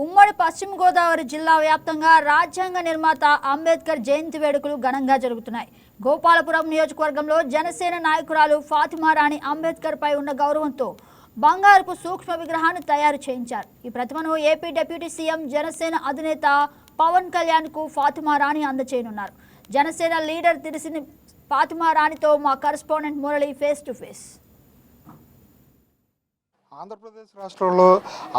ఉమ్మడి పశ్చిమ గోదావరి జిల్లా వ్యాప్తంగా రాజ్యాంగ నిర్మాత అంబేద్కర్ జయంతి వేడుకలు ఘనంగా జరుగుతున్నాయి. గోపాలపురం నియోజకవర్గంలో జనసేన నాయకురాలు ఫాతిమా రాణి అంబేద్కర్ పై ఉన్న గౌరవంతో బంగారపు సూక్ష్మ విగ్రహాన్ని తయారు చేయించారు. ఈ ప్రతిమను ఏపీ డిప్యూటీ సీఎం జనసేన అధినేత పవన్ కళ్యాణ్ కు ఫాతిమా రాణి అందజేయనున్నారు. జనసేన లీడర్ తిరిసిన ఫాతిమా రాణితో మా correspondent Murali face to face. Andhra Pradesh రాష్ట్రంలో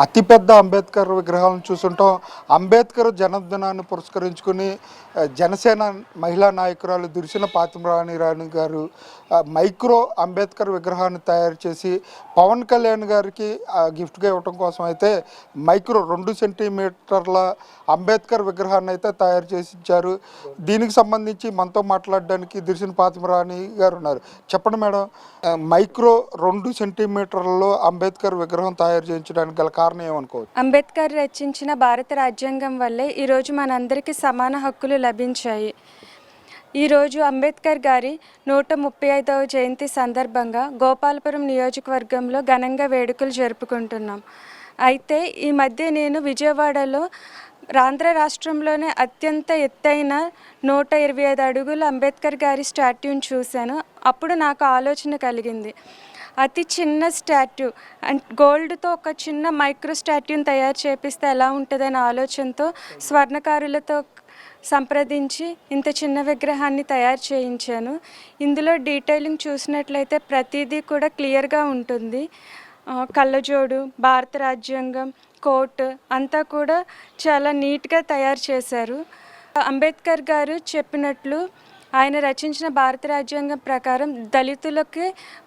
అతిపెద్ద అంబేద్కర్ విగ్రహాలను చూస్తుంటాం. అంబేద్కర్ జన్మదినాన్ని పురస్కరించుకుని జనసేన మహిళా నాయకురాలు దిరిసిన ఫాతిమా రాణి గారు మైక్రో అంబేద్కర్ విగ్రహాన్ని తయారు చేసి పవన్ కళ్యాణ్ గారికి గిఫ్ట్గా ఇవ్వటం కోసం అయితే మైక్రో 2 సెంటీమీటర్ల అంబేద్కర్ విగ్రహాన్ని అయితే తయారు చేసి ఇచ్చారు. దీనికి సంబంధించి మనతో మాట్లాడడానికి దిరిసిన ఫాతిమా రాణి గారు ఉన్నారు. చెప్పండి మేడం, మైక్రో 2 సెంటీమీటర్లలో అంబేద్కర్ విగ్రహం తయారు చేయించడానికి గల కారణం ఏమనుకోవచ్చు? అంబేద్కర్ రచించిన భారత రాజ్యాంగం వల్లే ఈరోజు మనందరికీ సమాన హక్కులు లభించాయి. ఈరోజు అంబేద్కర్ గారి 135వ జయంతి సందర్భంగా గోపాలపురం నియోజకవర్గంలో ఘనంగా వేడుకలు జరుపుకుంటున్నాం. అయితే ఈ మధ్య నేను విజయవాడలో ఆంధ్ర రాష్ట్రంలోనే అత్యంత ఎత్తైన 125 అడుగుల అంబేద్కర్ గారి స్టాట్యూని చూశాను. అప్పుడు నాకు ఆలోచన కలిగింది, అతి చిన్న స్టాట్యూ అండ్ గోల్డ్తో ఒక చిన్న మైక్రో స్టాట్యూని తయారు చేపిస్తే ఎలా ఉంటుందనే ఆలోచనతో స్వర్ణకారులతో సంప్రదించి ఇంత చిన్న విగ్రహాన్ని తయారు చేయించాను. ఇందులో డీటెయిలింగ్ చూసినట్లయితే ప్రతిదీ కూడా క్లియర్గా ఉంటుంది. కళ్ళజోడు, భారత రాజ్యాంగం, కోట్ అంతా కూడా చాలా నీట్గా తయారు చేశారు. అంబేద్కర్ గారు చెప్పినట్లు ఆయన రచించిన భారత రాజ్యాంగం ప్రకారం దళితులకి,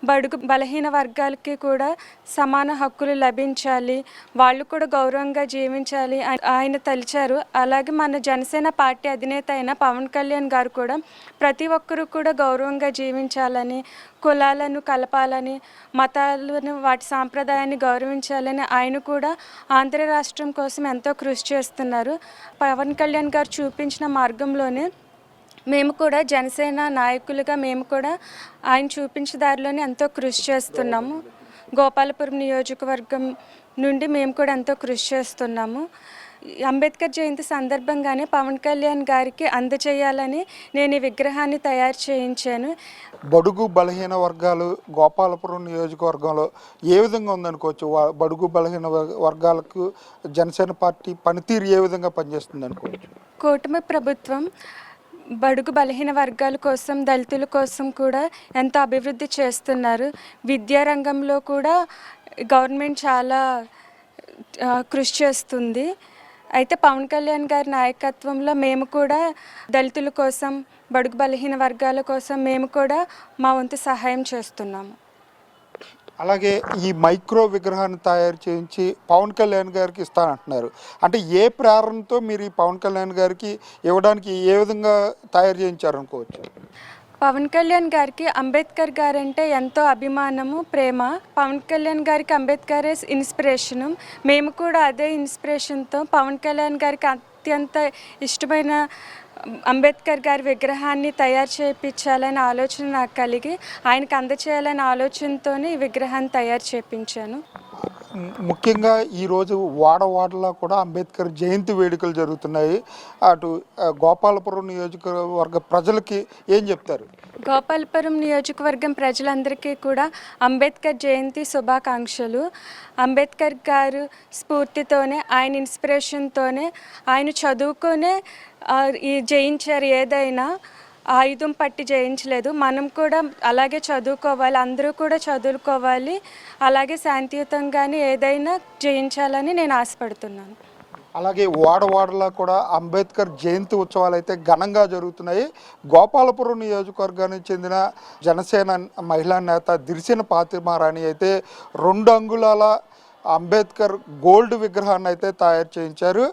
బడుగు బలహీన వర్గాలకి కూడా సమాన హక్కులు లభించాలి, వాళ్ళు కూడా గౌరవంగా జీవించాలి ఆయన తలిచారు. అలాగే మన జనసేన పార్టీ అధినేత అయిన పవన్ కళ్యాణ్ గారు కూడా ప్రతి ఒక్కరూ కూడా గౌరవంగా జీవించాలని, కులాలను కలపాలని, మతాలను వాటి సాంప్రదాయాన్ని గౌరవించాలని ఆయన కూడా ఆంధ్ర రాష్ట్రం కోసం ఎంతో కృషి చేస్తున్నారు. పవన్ కళ్యాణ్ గారు చూపించిన మార్గంలోనే మేము కూడా జనసేన నాయకులుగా మేము కూడా ఆయన చూపించిన దారిలోనే ఎంతో కృషి చేస్తున్నాము. గోపాలపురం నియోజకవర్గం నుండి మేము కూడా ఎంతో కృషి చేస్తున్నాము. అంబేద్కర్ జయంతి సందర్భంగానే పవన్ కళ్యాణ్ గారికి అందజేయాలని నేను ఈ విగ్రహాన్ని తయారు చేయించాను. బడుగు బలహీన వర్గాలు గోపాలపురం నియోజకవర్గంలో ఏ విధంగా ఉందనుకోవచ్చు? బడుగు బలహీన వర్గాలకు జనసేన పార్టీ పనితీరు ఏ విధంగా పనిచేస్తుంది అనుకోవచ్చు? కూటమి ప్రభుత్వం బడుగు బలహీన వర్గాల కోసం, దళితుల కోసం కూడా ఎంతో అభివృద్ధి చేస్తున్నారు. విద్యారంగంలో కూడా గవర్నమెంట్ చాలా కృషి చేస్తుంది. అయితే పవన్ కళ్యాణ్ గారి నాయకత్వంలో మేము కూడా దళితుల కోసం, బడుగు బలహీన వర్గాల కోసం మేము కూడా మా వంతు సహాయం చేస్తున్నాము. అలాగే ఈ మైక్రో విగ్రహాన్ని తయారు చేయించి పవన్ కళ్యాణ్ గారికి ఇస్తానంటున్నారు. అంటే ఏ ప్రేరణతో మీరు ఈ పవన్ కళ్యాణ్ గారికి ఇవ్వడానికి ఏ విధంగా తయారు చేయించారు అనుకోవచ్చు? పవన్ కళ్యాణ్ గారికి అంబేద్కర్ గారంటే ఎంతో అభిమానము, ప్రేమ. పవన్ కళ్యాణ్ గారికి అంబేద్కరే ఇన్స్పిరేషను. మేము కూడా అదే ఇన్స్పిరేషన్తో పవన్ కళ్యాణ్ గారికి అత్యంత ఇష్టమైన అంబేద్కర్ గారి విగ్రహాన్ని తయారు చేయించాలనే ఆలోచన నాకు కలిగి ఆయనకు అందచేయాలనే ఆలోచనతో ఈ విగ్రహాన్ని తయారు చేయించాను. ముఖ్యంగా ఈరోజు వాడవాడలా కూడా అంబేద్కర్ జయంతి వేడుకలు జరుగుతున్నాయి. అటు గోపాలపురం నియోజకవర్గ ప్రజలకి ఏం చెప్తారు? గోపాలపురం నియోజకవర్గం ప్రజలందరికీ కూడా అంబేద్కర్ జయంతి శుభాకాంక్షలు. అంబేద్కర్ గారు స్ఫూర్తితోనే, ఆయన ఇన్స్పిరేషన్తోనే ఆయన చదువుకునే ఈ జయించారు. ఏదైనా ఆయుధం పట్టి జయించలేదు. మనం కూడా అలాగే చదువుకోవాలి, అందరూ కూడా చదువుకోవాలి, అలాగే శాంతియుతంగానే ఏదైనా జయించాలని నేను ఆశపడుతున్నాను. అలాగే వాడవాడలా కూడా అంబేద్కర్ జయంతి ఉత్సవాలు అయితే ఘనంగా జరుగుతున్నాయి. గోపాలపురం నియోజకవర్గానికి చెందిన జనసేన మహిళా నేత దిరిసిన ఫాతిమా రాణి అయితే 2 అంగుళాల అంబేద్కర్ గోల్డ్ విగ్రహాన్ని అయితే తయారు చేయించారు.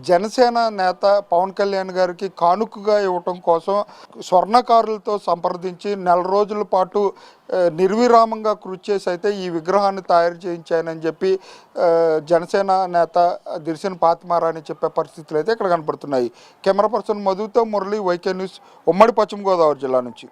జనసేన నేత పవన్ కళ్యాణ్ గారికి కానుకగా ఇవ్వటం కోసం స్వర్ణకారులతో సంప్రదించి 4 రోజుల పాటు నిర్విరామంగా కృషి చేసి అయితే ఈ విగ్రహాన్ని తయారు చేయించానని చెప్పి జనసేన నేత దిరిసిన ఫాతిమా రాణి చెప్పే పరిస్థితులు అయితే ఇక్కడ కనపడుతున్నాయి. కెమెరా పర్సన్ మధుతో మురళి, వైకే న్యూస్, ఉమ్మడి పశ్చిమ గోదావరి జిల్లా నుంచి.